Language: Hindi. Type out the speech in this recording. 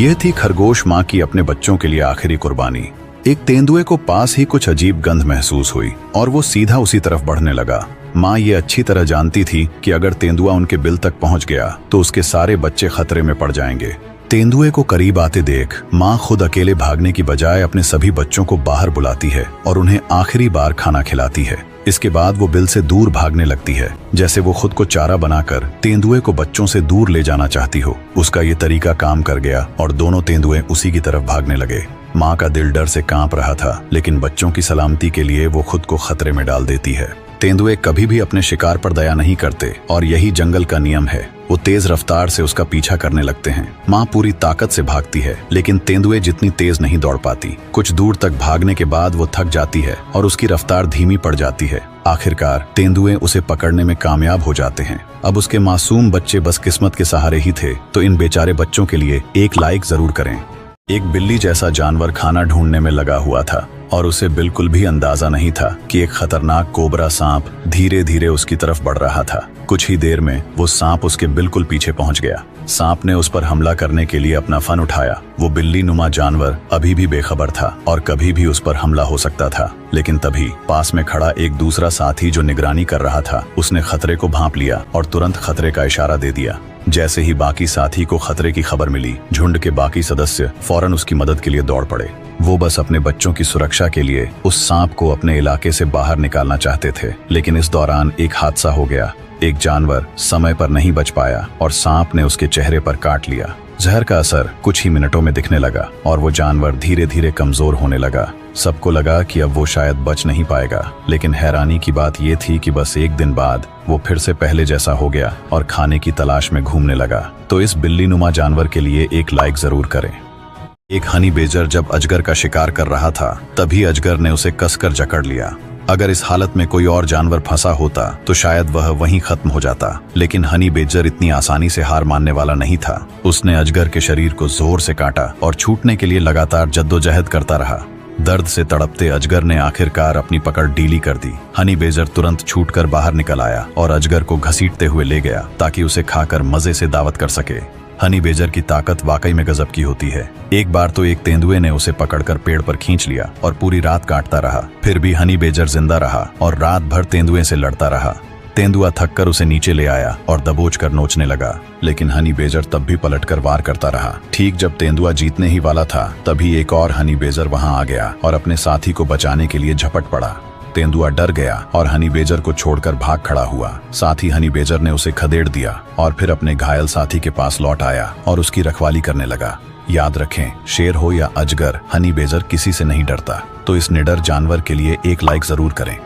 यह थी खरगोश माँ की अपने बच्चों के लिए आखिरी कुर्बानी। एक तेंदुए को पास ही कुछ अजीब गंध महसूस हुई और वो सीधा उसी तरफ बढ़ने लगा। माँ ये अच्छी तरह जानती थी कि अगर तेंदुआ उनके बिल तक पहुंच गया तो उसके सारे बच्चे खतरे में पड़ जाएंगे। तेंदुए को करीब आते देख माँ खुद अकेले भागने की बजाय अपने सभी बच्चों को बाहर बुलाती है और उन्हें आखिरी बार खाना खिलाती है। इसके बाद वो बिल से दूर भागने लगती है, जैसे वो खुद को चारा बनाकर तेंदुए को बच्चों से दूर ले जाना चाहती हो। उसका ये तरीका काम कर गया और दोनों तेंदुए उसी की तरफ भागने लगे। माँ का दिल डर से कांप रहा था, लेकिन बच्चों की सलामती के लिए वो खुद को खतरे में डाल देती है। तेंदुए कभी भी अपने शिकार पर दया नहीं करते और यही जंगल का नियम है। वो तेज रफ्तार से उसका पीछा करने लगते हैं। माँ पूरी ताकत से भागती है, लेकिन तेंदुए जितनी तेज नहीं दौड़ पाती। कुछ दूर तक भागने के बाद वो थक जाती है और उसकी रफ्तार धीमी पड़ जाती है। आखिरकार तेंदुए उसे पकड़ने में कामयाब हो जाते हैं। अब उसके मासूम बच्चे बस किस्मत के सहारे ही थे, तो इन बेचारे बच्चों के लिए एक लाइक जरूर करें। एक बिल्ली जैसा जानवर खाना ढूंढने में लगा हुआ था और उसे बिल्कुल भी अंदाजा नहीं था कि एक खतरनाक कोबरा सांप धीरे धीरे उसकी तरफ बढ़ रहा था। कुछ ही देर में वो सांप उसके बिल्कुल पीछे पहुंच गया। सांप ने उस पर हमला करने के लिए अपना फन उठाया। वो बिल्ली नुमा जानवर अभी भी बेखबर था और कभी भी उस पर हमला हो सकता था। लेकिन तभी पास में खड़ा एक दूसरा साथी जो निगरानी कर रहा था, उसने खतरे को भांप लिया और तुरंत खतरे का इशारा दे दिया। जैसे ही बाकी साथी को खतरे की खबर मिली, झुंड के बाकी सदस्य फौरन उसकी मदद के लिए दौड़ पड़े। वो बस अपने बच्चों की सुरक्षा के लिए उस सांप को अपने इलाके से बाहर निकालना चाहते थे, लेकिन इस दौरान एक हादसा हो गया। एक जानवर समय पर नहीं बच पाया और सांप ने उसके चेहरे पर काट लिया। जहर का असर कुछ ही मिनटों में दिखने लगा और वो जानवर धीरे धीरे कमजोर होने लगा। सबको लगा कि अब वो शायद बच नहीं पाएगा, लेकिन हैरानी की बात ये थी कि बस एक दिन बाद वो फिर से पहले जैसा हो गया और खाने की तलाश में घूमने लगा। तो इस बिल्ली नुमा जानवर के लिए एक लाइक जरूर करें। एक हनी बेजर जब अजगर का शिकार कर रहा था, तभी अजगर ने उसे कसकर जकड़ लिया। अगर इस हालत में कोई और जानवर फंसा होता तो शायद वह वहीं खत्म हो जाता, लेकिन हनी बेजर इतनी आसानी से हार मानने वाला नहीं था। उसने अजगर के शरीर को जोर से काटा और छूटने के लिए लगातार जद्दोजहद करता रहा। दर्द से तड़पते अजगर ने आखिरकार अपनी पकड़ ढीली कर दी। हनी बेजर तुरंत छूटकर बाहर निकल आया और अजगर को घसीटते हुए ले गया ताकि उसे खाकर मजे से दावत कर सके। हनी बेजर की ताकत वाकई में गजब की होती है। एक बार तो एक तेंदुए ने उसे पकड़कर पेड़ पर खींच लिया और पूरी रात काटता रहा। फिर भी हनी बेजर जिंदा रहा और रात भर तेंदुए से लड़ता रहा। तेंदुआ थककर उसे नीचे ले आया और दबोचकर नोचने लगा, लेकिन हनी बेजर तब भी पलटकर वार करता रहा। ठीक जब तेंदुआ जीतने ही वाला था, तभी एक और हनी बेजर वहां आ गया और अपने साथी को बचाने के लिए झपट पड़ा। तेंदुआ डर गया और हनी बेजर को छोड़कर भाग खड़ा हुआ। साथ ही हनी बेजर ने उसे खदेड़ दिया और फिर अपने घायल साथी के पास लौट आया और उसकी रखवाली करने लगा। याद रखें, शेर हो या अजगर, हनी बेजर किसी से नहीं डरता। तो इस निडर जानवर के लिए एक लाइक जरूर करें।